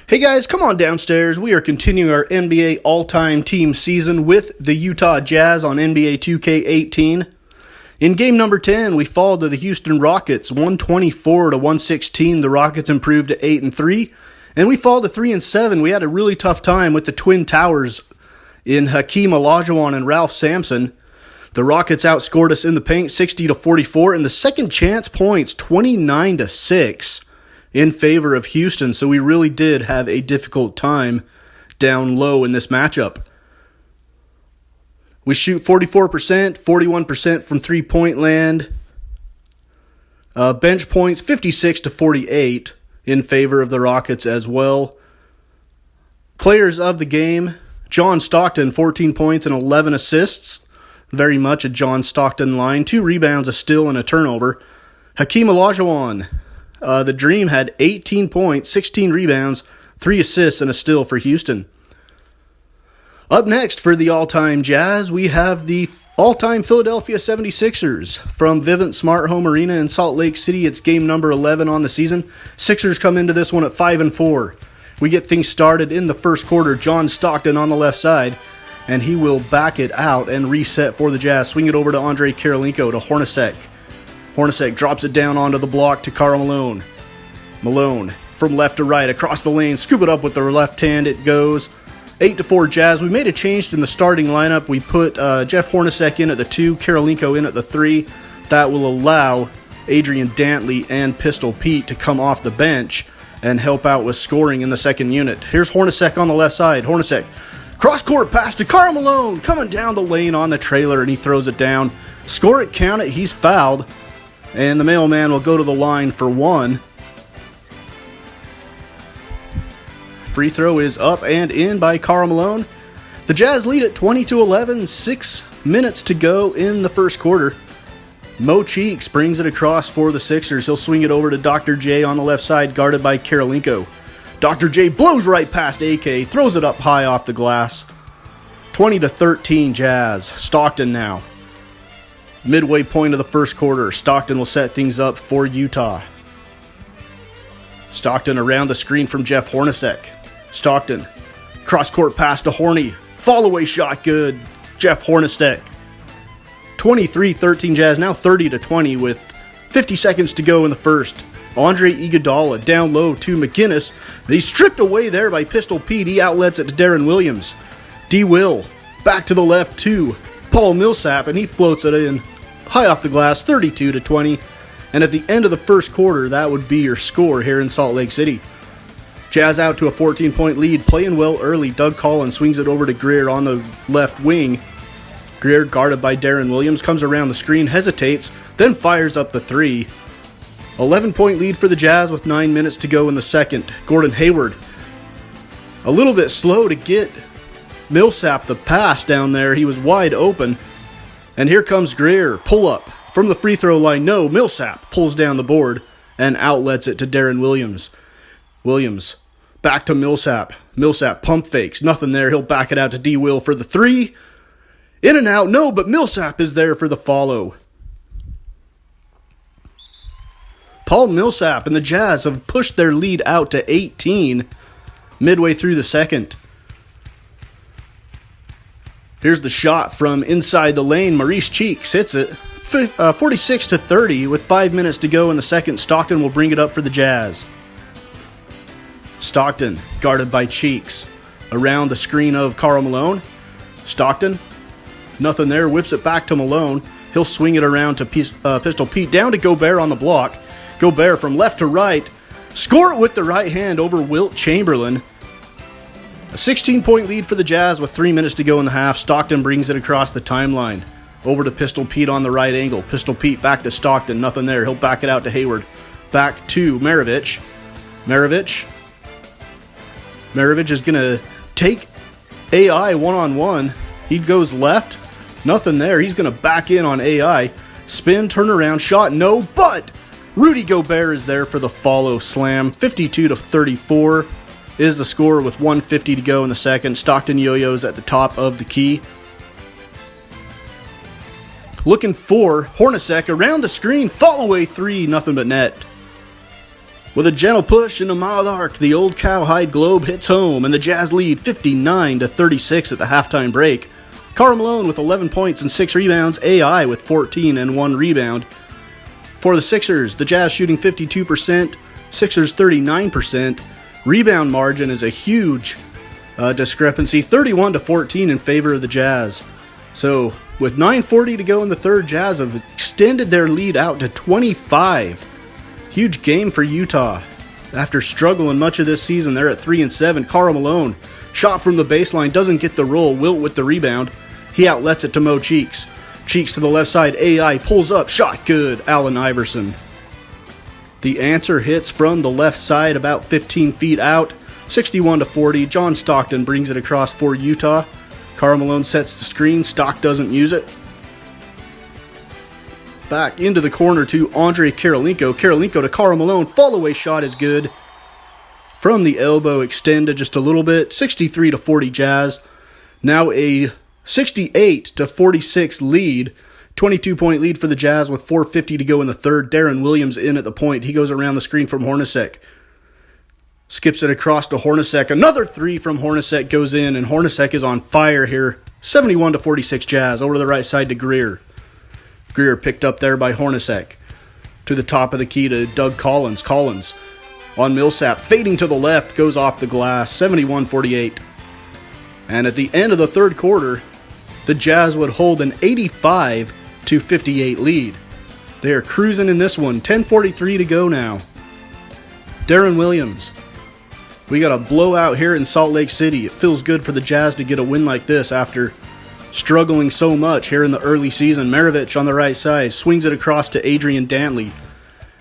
Hey guys, come on downstairs. We are continuing our NBA all-time team season with the Utah Jazz on NBA2K18. In game number 10, we fall to the Houston Rockets, 124-116. The Rockets improved to 8-3, and we fall to 3-7. We had a really tough time with the Twin Towers in Hakeem Olajuwon and Ralph Sampson. The Rockets outscored us in the paint 60-44, and the second chance points 29-6. In favor of Houston, so we really did have a difficult time down low in this matchup. We shoot 44%, 41% from three-point land. Bench points 56-48 in favor of the Rockets as well. Players of the game, John Stockton, 14 points and 11 assists. Very much a John Stockton line. 2 rebounds, a steal, and a turnover. Hakeem Olajuwon, the Dream, had 18 points, 16 rebounds, 3 assists, and a steal for Houston. Up next for the all-time Jazz, we have the all-time Philadelphia 76ers from Vivint Smart Home Arena in Salt Lake City. It's game number 11 on the season. Sixers come into this one at 5-4. We get things started in the first quarter. John Stockton on the left side, and he will back it out and reset for the Jazz. Swing it over to Andre Kirilenko to Hornacek. Hornacek drops it down onto the block to Karl Malone. Malone from left to right across the lane. Scoop it up with the left hand. It goes 8-4 Jazz. We made a change in the starting lineup. We put Jeff Hornacek in at the 2, Kirilenko in at the 3. That will allow Adrian Dantley and Pistol Pete to come off the bench and help out with scoring in the second unit. Here's Hornacek on the left side. Hornacek, cross-court pass to Karl Malone, coming down the lane on the trailer, and he throws it down. Score it, count it, he's fouled. And the mailman will go to the line for one. Free throw is up and in by Karl Malone. The Jazz lead at 20-11, 6 minutes to go in the first quarter. Mo Cheeks brings it across for the Sixers. He'll swing it over to Dr. J on the left side, guarded by Kirilenko. Dr. J blows right past AK, throws it up high off the glass. 20-13 Jazz. Stockton now. Midway point of the first quarter, Stockton will set things up for Utah. Stockton around the screen from Jeff Hornacek. Stockton, cross-court pass to Horny. Fall-away shot good. Jeff Hornacek. 23-13 Jazz, now 30-20 with 50 seconds to go in the first. Andre Iguodala down low to McGinnis. He's stripped away there by Pistol Pete. He outlets it to Darren Williams. D. Will back to the left to Paul Millsap, and he floats it in high off the glass, 32-20. And at the end of the first quarter, that would be your score here in Salt Lake City. Jazz out to a 14-point lead, playing well early. Doug Collins swings it over to Greer on the left wing. Greer, guarded by Darren Williams, comes around the screen, hesitates, then fires up the 3. 11-point lead for the Jazz with 9 minutes to go in the second. Gordon Hayward, a little bit slow to get Millsap the pass down there. He was wide open. And here comes Greer. Pull up from the free throw line. No, Millsap pulls down the board and outlets it to Darren Williams. Williams back to Millsap. Millsap pump fakes. Nothing there. He'll back it out to D. Will for the 3. In and out. No, but Millsap is there for the follow. Paul Millsap and the Jazz have pushed their lead out to 18 midway through the second. Here's the shot from inside the lane. Maurice Cheeks hits it. 46-30 with 5 minutes to go in the second. Stockton will bring it up for the Jazz. Stockton guarded by Cheeks. Around the screen of Karl Malone. Stockton, nothing there. Whips it back to Malone. He'll swing it around to Pistol Pete. Down to Gobert on the block. Gobert from left to right. Score it with the right hand over Wilt Chamberlain. A 16-point lead for the Jazz with 3 minutes to go in the half. Stockton brings it across the timeline. Over to Pistol Pete on the right angle. Pistol Pete back to Stockton. Nothing there. He'll back it out to Hayward. Back to Maravich. Maravich is going to take AI one-on-one. He goes left. Nothing there. He's going to back in on AI. Spin, turnaround, shot. No, but Rudy Gobert is there for the follow slam. 52-34. Is the score with 1:50 to go in the second. Stockton yo-yos at the top of the key. Looking for Hornacek around the screen. Fall away 3, nothing but net. With a gentle push and a mild arc, the old cowhide globe hits home, and the Jazz lead 59-36 at the halftime break. Karl Malone with 11 points and 6 rebounds, AI with 14 and 1 rebound. For the Sixers, the Jazz shooting 52%, Sixers 39%. Rebound margin is a huge discrepancy, 31-14 in favor of the Jazz. So, with 9:40 to go in the third, Jazz have extended their lead out to 25. Huge game for Utah. After struggling much of this season, they're at 3-7. Karl Malone, shot from the baseline, doesn't get the roll. Wilt with the rebound. He outlets it to Mo Cheeks. Cheeks to the left side. AI pulls up. Shot good. Allen Iverson. The answer hits from the left side about 15 feet out. 61-40. John Stockton brings it across for Utah. Karl Malone sets the screen. Stock doesn't use it. Back into the corner to Andre Karolinko. Karolinko to Karl Malone. Fall-away shot is good. From the elbow, extended just a little bit. 63-40 Jazz. Now a 68-46 lead. 22-point lead for the Jazz with 4:50 to go in the third. Darren Williams in at the point. He goes around the screen from Hornacek. Skips it across to Hornacek. Another three from Hornacek goes in, and Hornacek is on fire here. 71-46 Jazz. Over to the right side to Greer. Greer picked up there by Hornacek. To the top of the key to Doug Collins. Collins on Millsap. Fading to the left. Goes off the glass. 71-48. And at the end of the third quarter, the Jazz would hold an 85-58 lead. They are cruising in this one. 10:43 to go now. Darren Williams. We got a blowout here in Salt Lake City. It feels good for the Jazz to get a win like this after struggling so much here in the early season. Maravich on the right side. Swings it across to Adrian Dantley.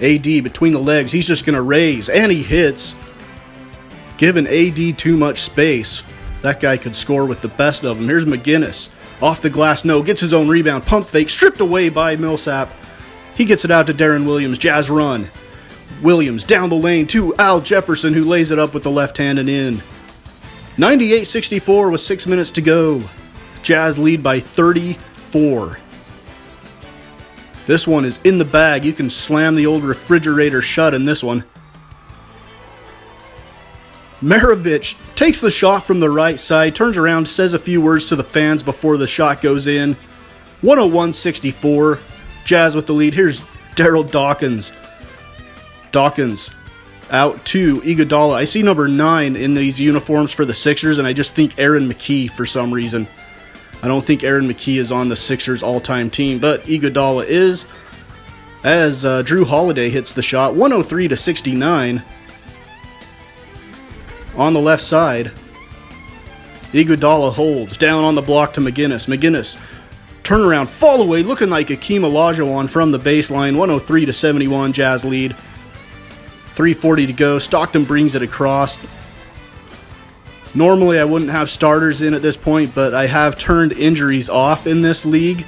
AD between the legs. He's just going to raise. And he hits. Giving AD too much space. That guy could score with the best of them. Here's McGinnis. Off the glass. No. Gets his own rebound. Pump fake. Stripped away by Millsap. He gets it out to Darren Williams. Jazz run. Williams down the lane to Al Jefferson, who lays it up with the left hand and in. 98-64 with 6 minutes to go. Jazz lead by 34. This one is in the bag. You can slam the old refrigerator shut in this one. Maravich takes the shot from the right side, turns around, says a few words to the fans before the shot goes in. 101-64. Jazz with the lead. Here's Daryl Dawkins. Dawkins out to Iguodala. I see number 9 in these uniforms for the Sixers, and I just think Aaron McKie for some reason. I don't think Aaron McKie is on the Sixers all-time team, but Iguodala is, as Drew Holiday hits the shot. 103-69. On the left side, Iguodala holds. Down on the block to McGinnis. McGinnis, turnaround, fall away, looking like Akeem Olajuwon from the baseline. 103-71, Jazz lead. 3:40 to go. Stockton brings it across. Normally I wouldn't have starters in at this point, but I have turned injuries off in this league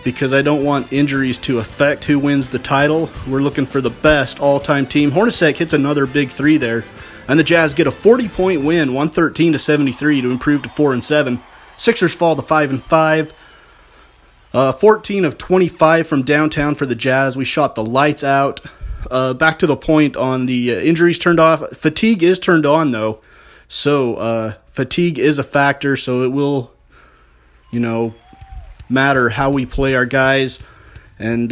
because I don't want injuries to affect who wins the title. We're looking for the best all-time team. Hornacek hits another big three there, and the Jazz get a 40-point win, 113-73 to improve to 4-7. Sixers fall to 5-5. 14 of 25 from downtown for the Jazz. We shot the lights out. Back to the point on the injuries turned off. Fatigue is turned on, though. So, fatigue is a factor, so it will, matter how we play our guys and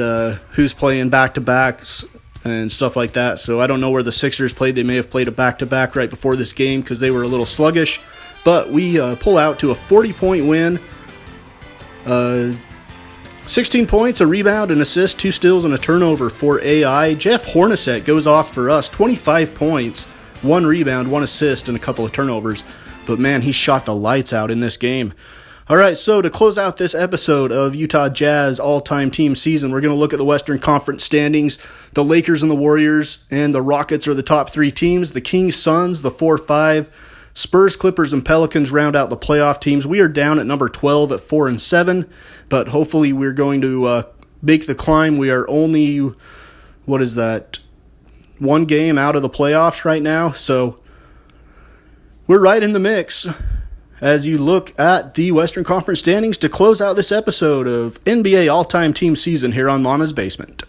who's playing back-to-backs and stuff like that. So, I don't know where the Sixers played. They may have played a back-to-back right before this game because they were a little sluggish. But we pull out to a 40-point win. 16 points, a rebound, an assist, 2 steals, and a turnover for AI. Jeff Hornacek goes off for us. 25 points, 1 rebound, 1 assist, and a couple of turnovers. But man, he shot the lights out in this game. All right, so to close out this episode of Utah Jazz all-time team season, we're going to look at the Western Conference standings. The Lakers and the Warriors and the Rockets are the top 3 teams. The Kings, Suns, the 4-5. Spurs, Clippers, and Pelicans round out the playoff teams. We are down at number 12 at 4-7, but hopefully we're going to make the climb. We are only, 1 game out of the playoffs right now, so we're right in the mix as you look at the Western Conference standings to close out this episode of NBA All-Time Team Season here on Mama's Basement.